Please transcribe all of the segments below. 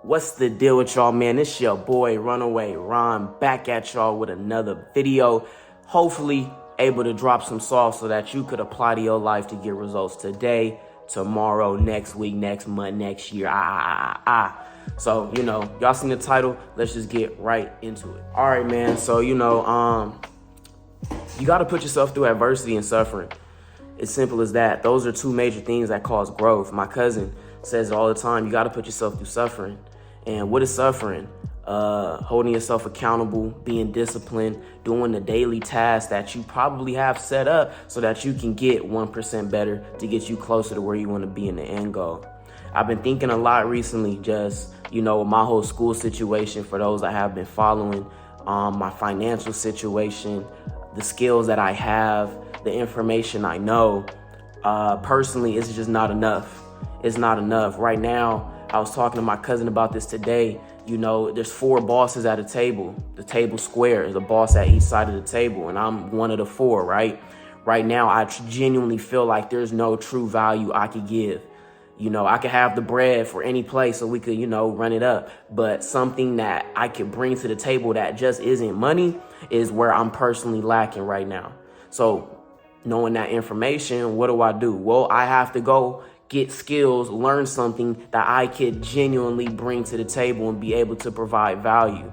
What's the deal with y'all, man? It's your boy Runaway Ron back at y'all with another video. Hopefully able to drop some sauce so that you could apply to your life to get results today, tomorrow, next week, next month, next year. So, y'all seen the title. Let's just get right into it. All right, man. So, you got to put yourself through adversity and suffering. It's simple as that. Those are two major things that cause growth. My cousin says it all the time. You got to put yourself through suffering. And what is suffering? Holding yourself accountable, being disciplined, doing the daily tasks that you probably have set up so that you can get 1% better to get you closer to where you want to be in the end goal. I've been thinking a lot recently, just, my whole school situation for those that have been following, my financial situation, the skills that I have, the information I know. Personally, it's just not enough. It's not enough. Right now, I was talking to my cousin about this today. There's 4 bosses at a table. The table square is a boss at each side of the table, and I'm one of the 4, right? Right now, I genuinely feel like there's no true value I could give. I could have the bread for any place so we could, run it up. But something that I could bring to the table that just isn't money is where I'm personally lacking right now. So knowing that information, what do? Well, I have to go get skills, learn something that I could genuinely bring to the table and be able to provide value.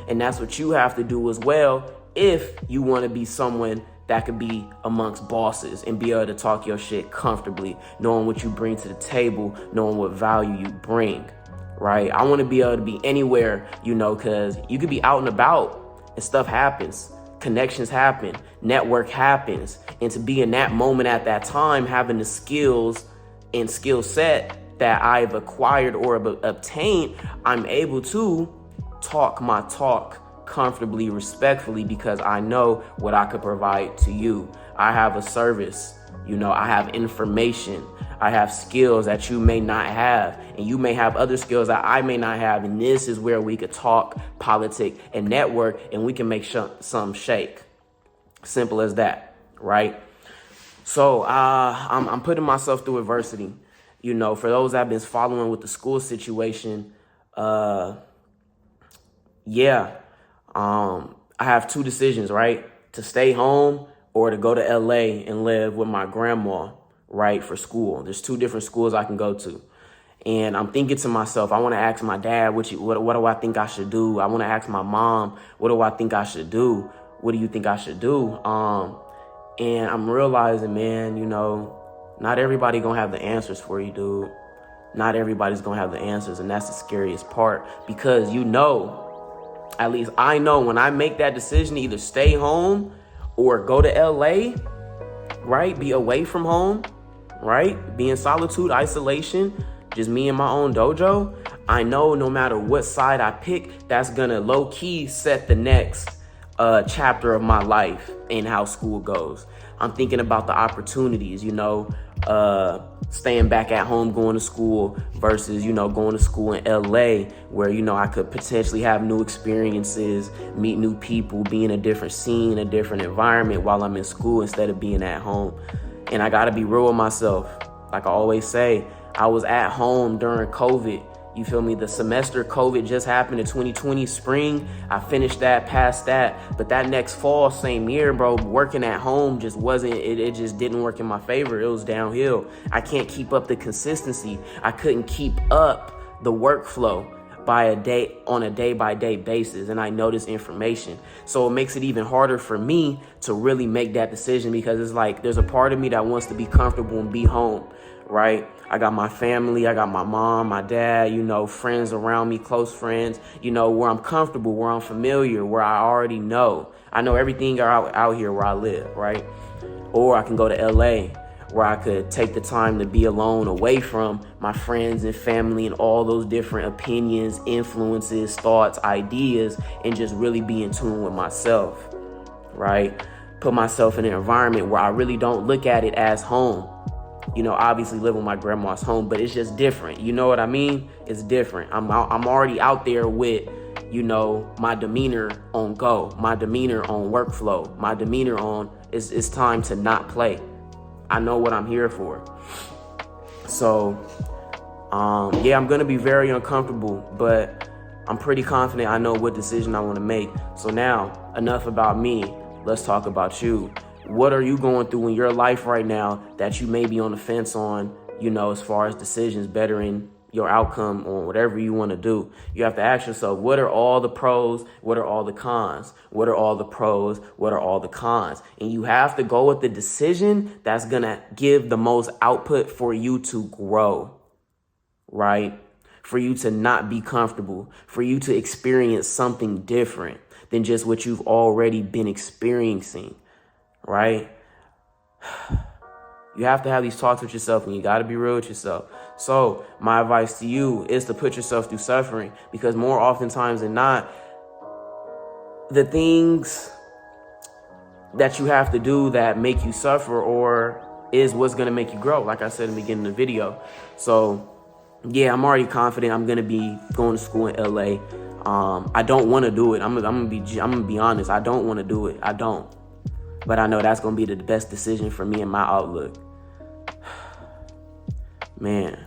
And that's what you have to do as well if you want to be someone that could be amongst bosses and be able to talk your shit comfortably, knowing what you bring to the table, knowing what value you bring, right? I want to be able to be anywhere, because you could be out and about and stuff happens. Connections happen, network happens. And to be in that moment at that time, having the skills and skill set that I've acquired or obtained, I'm able to talk my talk comfortably, respectfully, because I know what I could provide to you. I have a service, I have information, I have skills that you may not have, and you may have other skills that I may not have. And this is where we could talk, politic, and network, and we can make some shake. Simple as that, right? So I'm putting myself through adversity. For those that have been following with the school situation, I have 2 decisions, right? To stay home or to go to LA and live with my grandma, right, for school. There's 2 different schools I can go to. And I'm thinking to myself, I want to ask my dad, what do I think I should do? I want to ask my mom, what do I think I should do? What do you think I should do? And I'm realizing, man, not everybody gonna have the answers for you, dude. Not everybody's gonna have the answers, and that's the scariest part. Because at least I know when I make that decision to either stay home or go to LA, right? Be away from home, right? Be in solitude, isolation, just me and my own dojo. I know no matter what side I pick, that's gonna low-key set the next chapter of my life and how school goes. I'm thinking about the opportunities, staying back at home, going to school versus, going to school in LA where, I could potentially have new experiences, meet new people, be in a different scene, a different environment while I'm in school instead of being at home. And I got to be real with myself. Like I always say, I was at home during COVID. You feel me? The semester COVID just happened in 2020 spring. I finished that, passed that. But that next fall, same year, bro, working at home just wasn't, it just didn't work in my favor. It was downhill. I can't keep up the consistency. I couldn't keep up the workflow on a day-by-day basis. And I know this information. So it makes it even harder for me to really make that decision because it's like there's a part of me that wants to be comfortable and be home, right? I got my family, I got my mom, my dad, friends around me, close friends, where I'm comfortable, where I'm familiar, where I already know. I know everything out here where I live, right? Or I can go to LA where I could take the time to be alone, away from my friends and family and all those different opinions, influences, thoughts, ideas, and just really be in tune with myself, right? Put myself in an environment where I really don't look at it as home. Obviously live with my grandma's home, but it's just different. You know what I mean? It's different. I'm already out there with, my demeanor on go, my demeanor on workflow, my demeanor on it's time to not play. I know what I'm here for. So Yeah, I'm going to be very uncomfortable, but I'm pretty confident I know what decision I want to make. So now, enough about me. Let's talk about you. What are you going through in your life right now that you may be on the fence on, as far as decisions bettering your outcome or whatever you want to do? You have to ask yourself, what are all the pros? What are all the cons? What are all the pros? What are all the cons? And you have to go with the decision that's going to give the most output for you to grow, right? For you to not be comfortable, for you to experience something different than just what you've already been experiencing, right? You have to have these talks with yourself, and you got to be real with yourself. So my advice to you is to put yourself through suffering, because more oftentimes than not, the things that you have to do that make you suffer or is what's going to make you grow, like I said in the beginning of the video. So yeah, I'm already confident I'm going to be going to school in LA. I don't want to do it. I'm gonna be honest. I don't want to do it. I don't. But I know that's going to be the best decision for me and my outlook. Man.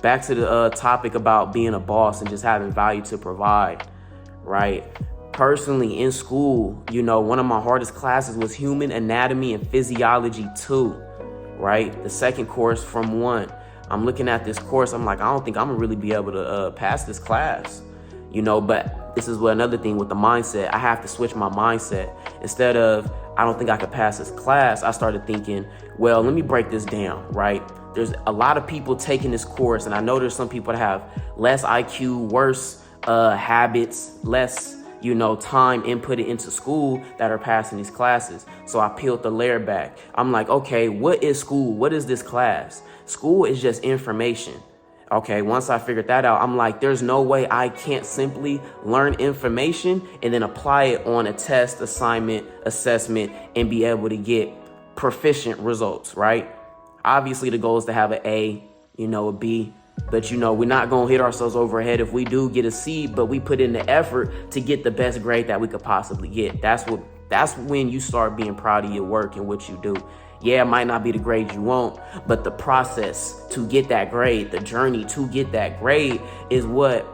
Back to the topic about being a boss and just having value to provide, right? Personally, in school, one of my hardest classes was Human Anatomy and Physiology 2, right? The second course from 1. I'm looking at this course. I'm like, I don't think I'm going to really be able to pass this class, but this is another thing with the mindset. I have to switch my mindset. Instead of, I don't think I could pass this class, I started thinking, well, let me break this down, right? There's a lot of people taking this course, and I know there's some people that have less IQ, worse habits, less, time inputted into school that are passing these classes. So I peeled the layer back. I'm like, okay, what is school? What is this class? School is just information. Okay, once I figured that out, I'm like, there's no way I can't simply learn information and then apply it on a test, assignment, assessment, and be able to get proficient results, right? Obviously, the goal is to have an A, a B, but we're not going to hit ourselves over the head if we do get a C, but we put in the effort to get the best grade that we could possibly get. That's when you start being proud of your work and what you do. Yeah, it might not be the grade you want, but the process to get that grade, the journey to get that grade is what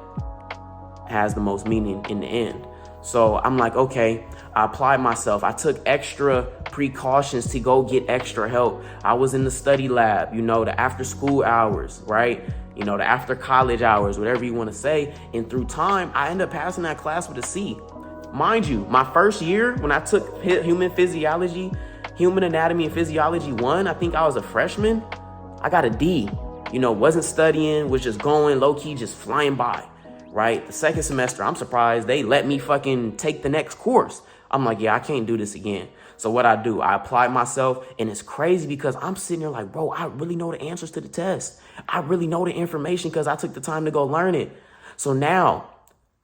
has the most meaning in the end. So I'm like, okay, I applied myself. I took extra precautions to go get extra help. I was in the study lab, the after school hours, right? The after college hours, whatever you want to say. And through time, I ended up passing that class with a C. Mind you, my first year when I took Human Anatomy and Physiology 1, I think I was a freshman, I got a D. Wasn't studying, was just going low-key, just flying by, right? The second semester, I'm surprised they let me fucking take the next course. I'm like, yeah, I can't do this again. So what I do, I applied myself, and it's crazy because I'm sitting there like, bro, I really know the answers to the test. I really know the information because I took the time to go learn it. So now,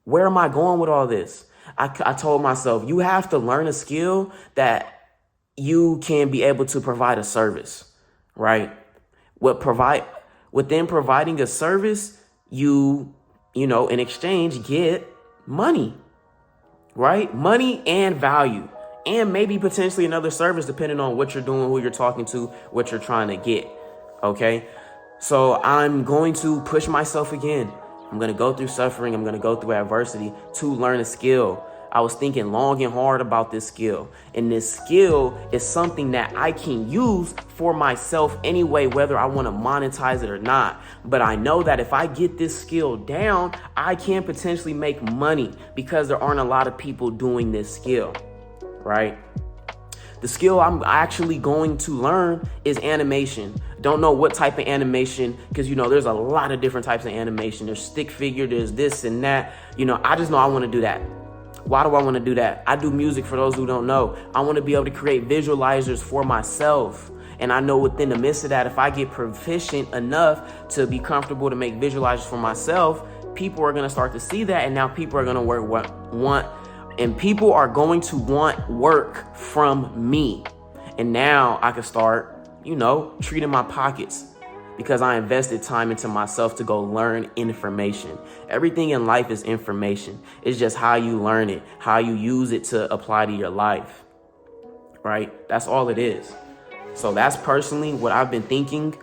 where am I going with all this? I told myself, you have to learn a skill that you can be able to provide a service, right? Within providing a service, you in exchange get money, right? Money and value, and maybe potentially another service depending on what you're doing, who you're talking to, what you're trying to get, okay? So I'm going to push myself again. I'm going to go through suffering. I'm going to go through adversity to learn a skill. I was thinking long and hard about this skill. And this skill is something that I can use for myself anyway, whether I want to monetize it or not. But I know that if I get this skill down, I can potentially make money because there aren't a lot of people doing this skill, right? The skill I'm actually going to learn is animation. Don't know what type of animation, because, there's a lot of different types of animation. There's stick figure, there's this and that. I just know I want to do that. Why do I want to do that? I do music, for those who don't know. I want to be able to create visualizers for myself. And I know within the midst of that, if I get proficient enough to be comfortable to make visualizers for myself, people are going to start to see that. And now people are going to people are going to want work from me. And now I can start, treating my pockets, because I invested time into myself to go learn information. Everything in life is information. It's just how you learn it, how you use it to apply to your life, right? That's all it is. So that's personally what I've been thinking.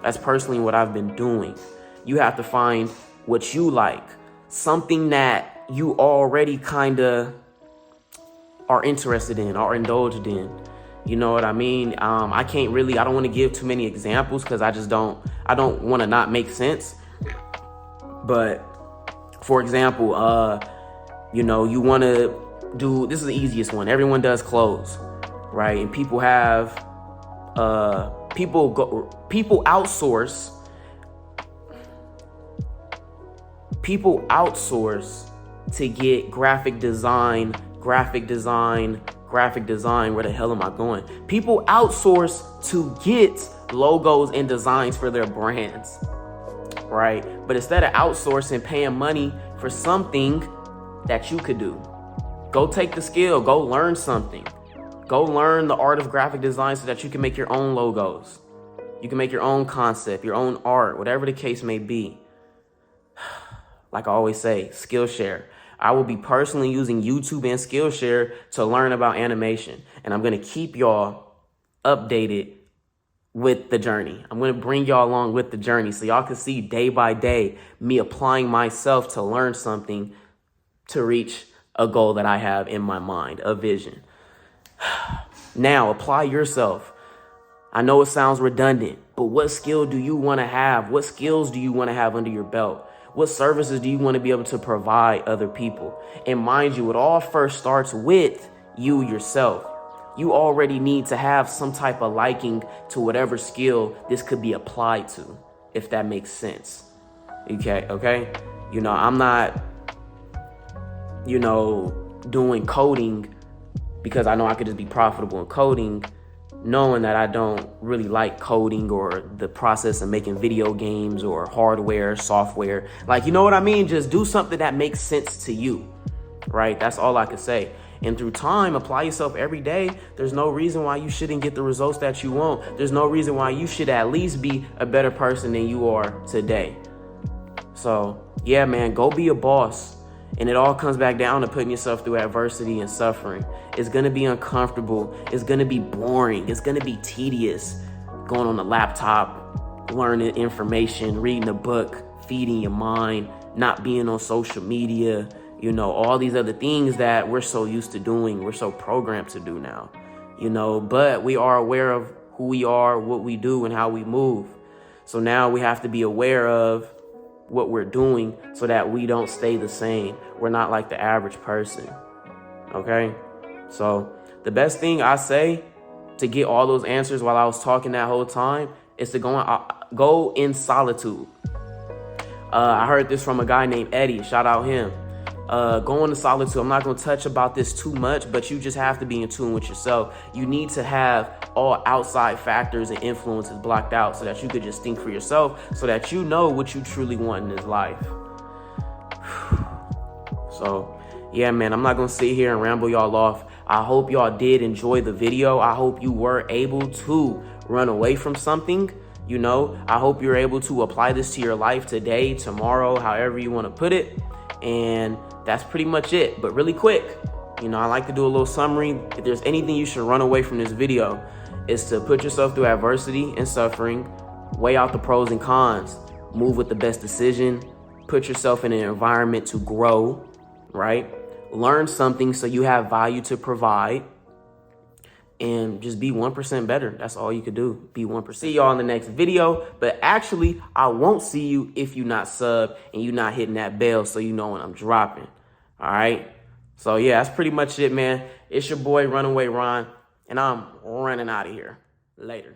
That's personally what I've been doing. You have to find what you like, something that you already kind of are interested in or indulged in. You know what I mean? I don't want to give too many examples because I don't want to not make sense. But for example, you want to do, this is the easiest one. Everyone does clothes, right? And people outsource to get graphic design. Where the hell am I going? People outsource to get logos and designs for their brands, right? But instead of outsourcing, paying money for something that you could do, go take the skill, go learn something. Go learn the art of graphic design so that you can make your own logos. You can make your own concept, your own art, whatever the case may be. Like I always say, Skillshare. I will be personally using YouTube and Skillshare to learn about animation. And I'm going to keep y'all updated with the journey. I'm going to bring y'all along with the journey so y'all can see day by day me applying myself to learn something to reach a goal that I have in my mind, a vision. Now, apply yourself. I know it sounds redundant, but what skill do you want to have? What skills do you want to have under your belt? What services do you want to be able to provide other people? And mind you, it all first starts with you yourself. You already need to have some type of liking to whatever skill this could be applied to, if that makes sense. Okay? I'm not, doing coding because I know I could just be profitable in coding, knowing that I don't really like coding or the process of making video games or hardware, software. Like, you know what I mean? Just do something that makes sense to you, right? That's all I can say. And through time, apply yourself every day. There's no reason why you shouldn't get the results that you want. There's no reason why you should at least be a better person than you are today. So, yeah, man, go be a boss. And it all comes back down to putting yourself through adversity and suffering. It's going to be uncomfortable. It's going to be boring. It's going to be tedious. Going on the laptop, learning information, reading a book, feeding your mind, not being on social media, all these other things that we're so used to doing. We're so programmed to do now, but we are aware of who we are, what we do, and how we move. So now we have to be aware of what we're doing so that we don't stay the same. We're not like the average person. Okay? So the best thing I say to get all those answers while I was talking that whole time is to go in solitude. I heard this from a guy named Eddie. Shout out him. Go into solitude. I'm not going to touch about this too much, but you just have to be in tune with yourself. You need to have all outside factors and influences blocked out so that you could just think for yourself, so that you know what you truly want in this life. So, yeah, man, I'm not going to sit here and ramble y'all off. I hope y'all did enjoy the video. I hope you were able to run away from something. I hope you're able to apply this to your life today, tomorrow, however you want to put it. And that's pretty much it. But really quick, I like to do a little summary. If there's anything you should run away from this video, is to put yourself through adversity and suffering, weigh out the pros and cons, move with the best decision, put yourself in an environment to grow, right? Learn something so you have value to provide, and just be 1% better. That's all you could do. Be 1%. See y'all in the next video. But actually, I won't see you if you're not sub and you're not hitting that bell so you know when I'm dropping. All right? So, yeah, that's pretty much it, man. It's your boy, Runaway Ron, and I'm running out of here. Later.